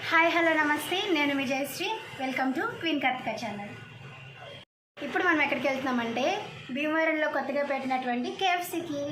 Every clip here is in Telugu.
హాయ్ హలో నమస్తే, నేను మీ జయశ్రీ. వెల్కమ్ టు కార్tika ఛానల్. ఇప్పుడు మనం ఎక్కడికి వెళ్తున్నామంటే భీమవరంలో కొత్తగా పెట్టినటువంటి KFCకి.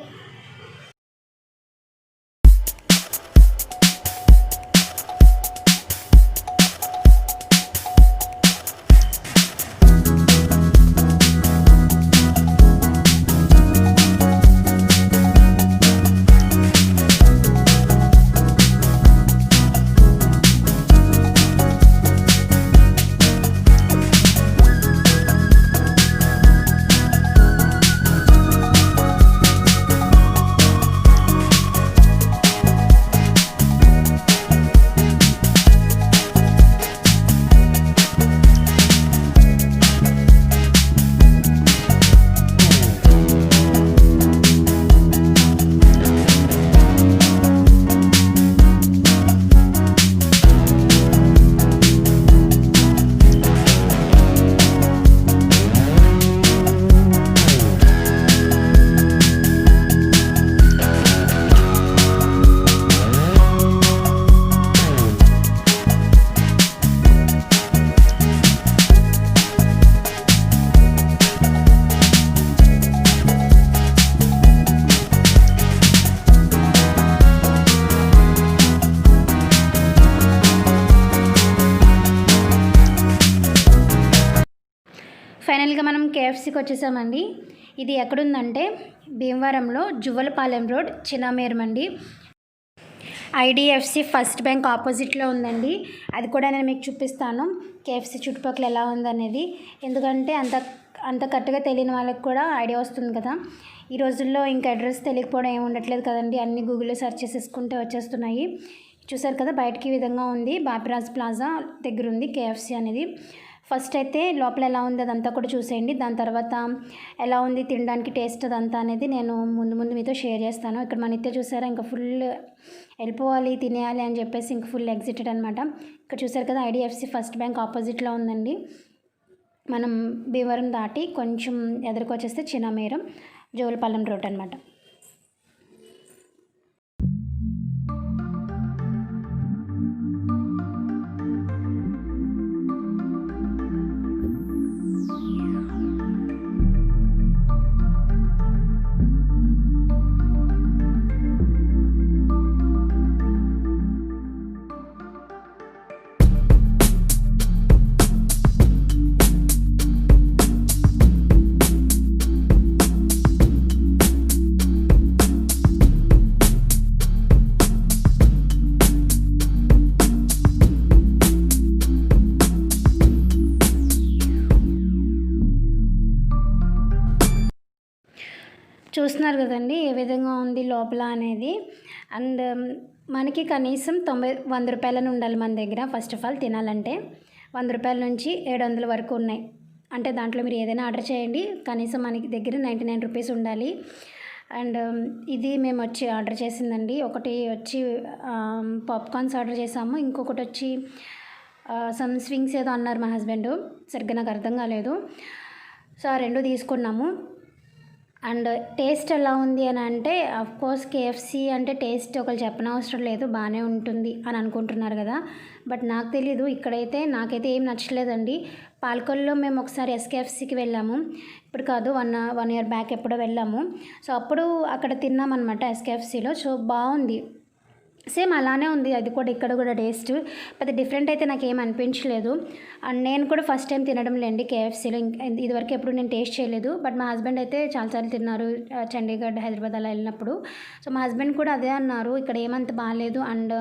ఫైనల్గా మనం KFCకి వచ్చేసామండి. ఇది ఎక్కడుందంటే భీమవరంలో జువ్వలపాలెం రోడ్, చినామేరం అండి. IDFC ఫస్ట్ బ్యాంక్ ఆపోజిట్లో ఉందండి. అది కూడా నేను మీకు చూపిస్తాను KFC చుట్టుపక్కల ఎలా ఉందనేది. ఎందుకంటే అంత కరెక్ట్గా తెలియని వాళ్ళకి కూడా ఐడియా వస్తుంది కదా. ఈ రోజుల్లో ఇంకా అడ్రస్ తెలియకపోవడం ఏమి ఉండట్లేదు కదండి. అన్ని గూగుల్లో సెర్చ్ చేసేసుకుంటే వచ్చేస్తున్నాయి. చూసారు కదా, బయటకి ఈ విధంగా ఉంది. బాపిరాజ్ ప్లాజా దగ్గర ఉంది KFC అనేది. ఫస్ట్ అయితే లోపల ఎలా ఉంది అదంతా కూడా చూసేయండి. దాని తర్వాత ఎలా ఉంది తినడానికి టేస్ట్ అదంతా అనేది నేను ముందు మీతో షేర్ చేస్తాను. ఇక్కడ మన నిత్య చూసారా, ఇంకా ఫుల్ వెళ్ళిపోవాలి తినేయాలి అని చెప్పేసి ఇంకా ఫుల్ ఎగ్జిటెడ్ అనమాట. ఇక్కడ చూసారు కదా, IDFC ఫస్ట్ బ్యాంక్ ఆపోజిట్లో ఉందండి. మనం భీమవరం దాటి కొంచెం ఎదురుకొచ్చేస్తే చినామేరం, జువ్వలపాలెం రోడ్ అనమాట. చూస్తున్నారు కదండి ఏ విధంగా ఉంది లోపల అనేది. అండ్ మనకి కనీసం 100 రూపాయలని ఉండాలి మన దగ్గర. ఫస్ట్ ఆఫ్ ఆల్ తినాలంటే 100 రూపాయల నుంచి 700 వరకు ఉన్నాయి. అంటే దాంట్లో మీరు ఏదైనా ఆర్డర్ చేయండి, కనీసం మనకి దగ్గర 99 రూపీస్ ఉండాలి. అండ్ ఇది మేము వచ్చి ఆర్డర్ చేసిందండి. ఒకటి వచ్చి పాప్కార్న్స్ ఆర్డర్ చేసాము, ఇంకొకటి వచ్చి సమ్ స్వింగ్స్ ఏదో అన్నారు మా హస్బెండ్, సరిగ్గా నాకు అర్థం కాలేదు. సో ఆ రెండు తీసుకున్నాము. అండ్ టేస్ట్ ఎలా ఉంది అని అంటే, అఫ్కోర్స్ KFC అంటే టేస్ట్ ఒకరు చెప్పనవసరం లేదు, బాగానే ఉంటుంది అని అనుకుంటున్నారు కదా. బట్ నాకు తెలీదు, ఇక్కడైతే నాకైతే ఏం నచ్చలేదండి. పాలకొల్లో మేము ఒకసారి SKFCకి వెళ్ళాము, ఇప్పుడు కాదు, వన్ ఇయర్ బ్యాక్ ఎప్పుడో వెళ్ళాము. సో అప్పుడు అక్కడ తిన్నామన్నమాట SKFCలో. సో బాగుంది, సేమ్ అలానే ఉంది అది కూడా, ఇక్కడ కూడా టేస్ట్ పెద్ద డిఫరెంట్ అయితే నాకు ఏం అనిపించలేదు. అండ్ నేను కూడా ఫస్ట్ టైం తినడం లేండి KFCలో, ఇదివరకు ఎప్పుడు నేను టేస్ట్ చేయలేదు. బట్ మా హస్బెండ్ అయితే చాలాసార్లు తిన్నారు, చండీగఢ్, హైదరాబాద్ అలా వెళ్ళినప్పుడు. సో మా హస్బెండ్ కూడా అదే అన్నారు, ఇక్కడ ఏమంత బాగాలేదు అండ్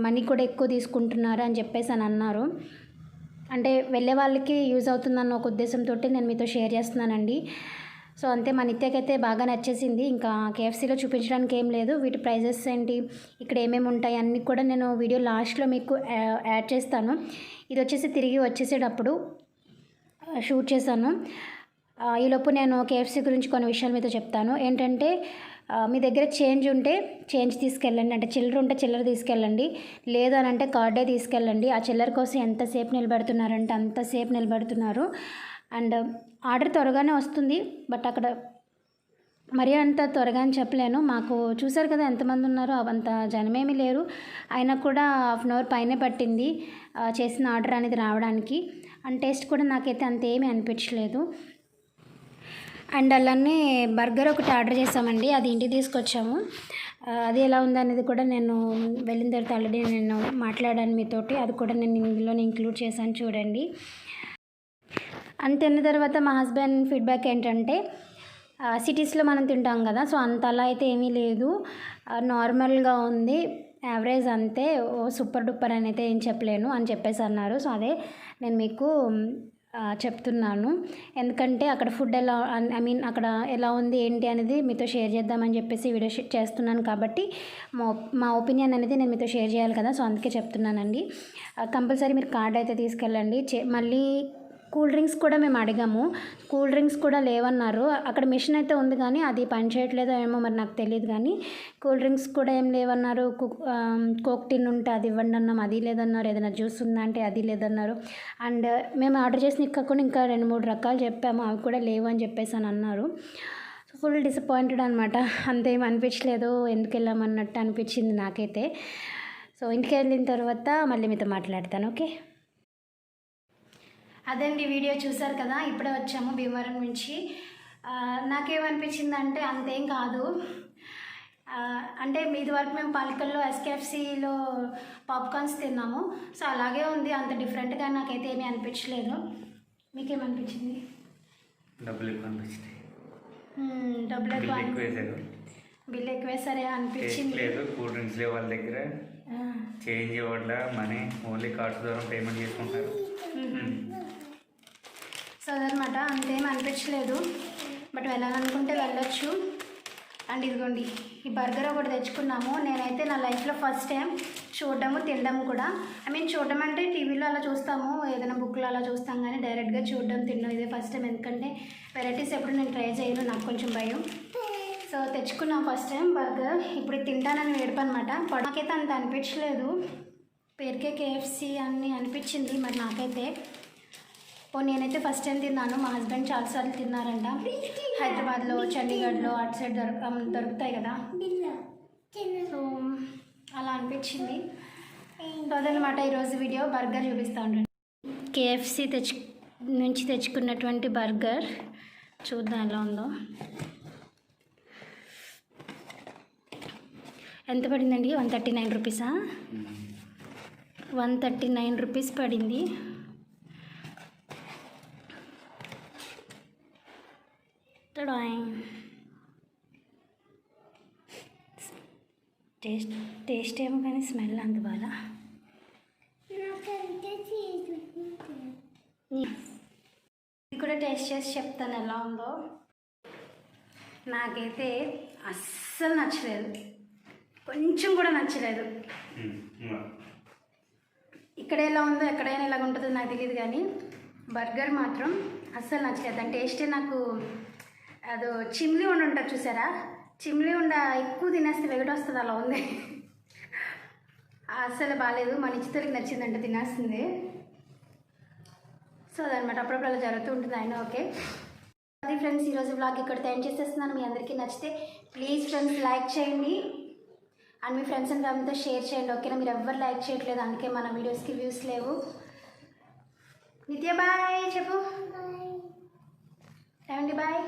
మనీ కూడా ఎక్కువ తీసుకుంటున్నారు అని చెప్పేసి అని అన్నారు. అంటే వెళ్ళే వాళ్ళకి యూజ్ అవుతుందన్న ఒక ఉద్దేశంతో నేను మీతో షేర్ చేస్తున్నానండి. సో అంతే, మా నిత్యకైతే బాగా నచ్చేసింది. ఇంకా KFCలో చూపించడానికి ఏం లేదు. వీటి ప్రైజెస్ ఏంటి, ఇక్కడ ఏమేమి ఉంటాయి అన్నీ కూడా నేను వీడియో లాస్ట్లో మీకు యాడ్ చేస్తాను. ఇది వచ్చేసి తిరిగి వచ్చేసేటప్పుడు షూట్ చేశాను. ఈలోపు నేను KFC గురించి కొన్ని విషయాలు మీతో చెప్తాను. ఏంటంటే మీ దగ్గర చేంజ్ ఉంటే చేంజ్ తీసుకెళ్ళండి, అంటే చిల్లర ఉంటే చిల్లర తీసుకెళ్ళండి, లేదు అని అంటే కార్డే తీసుకెళ్ళండి. ఆ చిల్లర కోసం ఎంతసేపు నిలబడుతున్నారంటే అంతసేపు నిలబడుతున్నారు. అండ్ ఆర్డర్ త్వరగానే వస్తుంది, బట్ అక్కడ మరీ అంత త్వరగా అని చెప్పలేను. మాకు చూసారు కదా ఎంతమంది ఉన్నారో, అంత జనమేమీ లేరు. అయినా కూడా హాఫ్ అన్ అవర్ పైనే పట్టింది చేసిన ఆర్డర్ అనేది రావడానికి. అండ్ టేస్ట్ కూడా నాకైతే అంత ఏమీ అనిపించలేదు. అండ్ అలానే బర్గర్ ఒకటి ఆర్డర్ చేసామండి, అది ఇంటికి తీసుకొచ్చాము. అది ఎలా ఉందనేది కూడా నేను వెళ్ళిన తర్వాత ఆల్రెడీ నేను మాట్లాడాను మీతోటి, అది కూడా నేను ఇందులోనే ఇంక్లూడ్ చేశాను చూడండి. అండ్ తిన్న తర్వాత మా హస్బెండ్ ఫీడ్బ్యాక్ ఏంటంటే, సిటీస్లో మనం తింటాం కదా, సో అంత అలా అయితే ఏమీ లేదు, నార్మల్గా ఉంది, యావరేజ్ అంతే, సూపర్ డూపర్ అని అయితే ఏం చెప్పలేను అని చెప్పేసి అన్నారు. సో అదే నేను మీకు చెప్తున్నాను. ఎందుకంటే అక్కడ ఫుడ్ ఎలా అక్కడ ఎలా ఉంది ఏంటి అనేది మీతో షేర్ చేద్దామని చెప్పేసి వీడియో చేస్తున్నాను. కాబట్టి మా ఒపీనియన్ అనేది నేను మీతో షేర్ చేయాలి కదా, సో అందుకే చెప్తున్నానండి. కంపల్సరీ మీరు కార్డ్ అయితే తీసుకెళ్ళండి. మళ్ళీ కూల్ డ్రింక్స్ కూడా మేము అడిగాము, కూల్ డ్రింక్స్ కూడా లేవన్నారు. అక్కడ మిషన్ అయితే ఉంది కానీ అది పని చేయట్లేదో ఏమో మరి నాకు తెలియదు, కానీ కూల్ డ్రింక్స్ కూడా ఏం లేవన్నారు. కోక్ టిన్ ఉంటే అది ఇవ్వండి అన్నాం, అది లేదన్నారు. ఏదైనా జ్యూస్ ఉందా అంటే అది లేదన్నారు. అండ్ మేము ఆర్డర్ చేసిన కాకుండా ఇంకా 2-3 రకాలు చెప్పాము, అవి కూడా లేవు అని చెప్పేసి అని అన్నారు. ఫుల్ డిసప్పాయింటెడ్ అనమాట. అంతేం అనిపించలేదు, ఎందుకు వెళ్ళామన్నట్టు అనిపించింది నాకైతే. సో ఇంటికి వెళ్ళిన తర్వాత మళ్ళీ మీతో మాట్లాడతాను. ఓకే, అదండి వీడియో చూసారు కదా. ఇప్పుడే వచ్చాము భీమవరం నుంచి. నాకేమనిపించిందంటే అంతేం కాదు, అంటే మీది వరకు మేము పాలికల్లో ఎస్కేఎఫ్సీలో పాప్కార్న్స్ తిన్నాము, సో అలాగే ఉంది, అంత డిఫరెంట్గా నాకైతే ఏమీ అనిపించలేదు. మీకేమనిపించింది? డబ్బులు ఎక్కువ అనిపించింది. బిల్ ఎక్కువ సరే అనిపించింది. లేదు, కూల్ డ్రింక్స్ లేవు వాళ్ళ దగ్గర, చేంజ్ ఇవ్వట్లా, మనీ ఓన్లీ కార్డ్స్ ద్వారా పేమెంట్ చేసుకుంటారు. సో అదనమాట, అంతేం అనిపించలేదు. బట్ వెళ్ళాలనుకుంటే వెళ్ళొచ్చు. అండ్ ఇదిగోండి ఈ బర్గర్ ఒకటి తెచ్చుకున్నాము. నేనైతే నా లైఫ్లో ఫస్ట్ టైం చూడడము తినడం కూడా. చూడడం అంటే టీవీలో అలా చూస్తాము, ఏదైనా బుక్లో అలా చూస్తాం, కానీ డైరెక్ట్గా చూడడం తినడం ఇదే ఫస్ట్ టైం. ఎందుకంటే వెరైటీస్ ఎప్పుడు నేను ట్రై చేయను, నాకు కొంచెం భయం. సో తెచ్చుకున్నాం ఫస్ట్ టైం బర్గర్. ఇప్పుడు తింటానని వేడుపు అనమాట. నాకైతే అంత అనిపించలేదు, పేరుకే కేఎఫ్సీ అని అనిపించింది మరి నాకైతే. నేనైతే ఫస్ట్ టైం తిన్నాను, మా హస్బెండ్ చాలాసార్లు తిన్నారంట. హైదరాబాద్లో, చండీగఢ్లో అటు సైడ్ దొరుకుతాయి కదా, సో అలా అనిపించింది. అదనమాట ఈరోజు వీడియో. బర్గర్ చూపిస్తూ ఉంటాను. కేఎఫ్సీ నుంచి తెచ్చుకున్నటువంటి బర్గర్ చూద్దాం ఎలా ఉందో. ఎంత పడిందండి? 139 రూపీసా? 139 రూపీస్ పడింది. టేస్ట్ ఏమో కానీ స్మెల్ అంత బాగా. ఇది కూడా టేస్ట్ చేసి చెప్తాను ఎలా ఉందో. నాకైతే అస్సలు నచ్చలేదు, కొంచెం కూడా నచ్చలేదు. ఇక్కడ ఎలా ఉందో ఎక్కడైనా ఎలాగ ఉంటుందో నాకు తెలియదు, కానీ బర్గర్ మాత్రం అస్సలు నచ్చలేదు. దాని టేస్టే నాకు అదో చిమ్లీ ఉండి ఉంటుంది చూసారా, చిమ్లీ ఉండ ఎక్కువ తినేస్తే వెగట వస్తుంది, అలా ఉంది. అస్సలు బాగాలేదు. మా నిశ్చితులకి నచ్చిందంటే తినేస్తుంది. సో అదనమాట, అప్పుడప్పుడు అలా జరుగుతూ ఉంటుంది. అయినా ఓకే. అది ఫ్రెండ్స్, ఈరోజు బ్లాగ్ ఇక్కడ ఎండ్ చేసేస్తున్నాను. మీ అందరికీ నచ్చితే ప్లీజ్ ఫ్రెండ్స్ లైక్ చేయండి, అండ్ మీ ఫ్రెండ్స్ అండ్ ఫ్యామిలీతో షేర్ చేయండి. ఓకేనా? మీరు ఎవ్వరు లైక్ చేయట్లేదు, అందుకే మన వీడియోస్కి వ్యూస్ లేవు. నిత్య బాయ్ చెప్పు. ఏమండి బాయ్.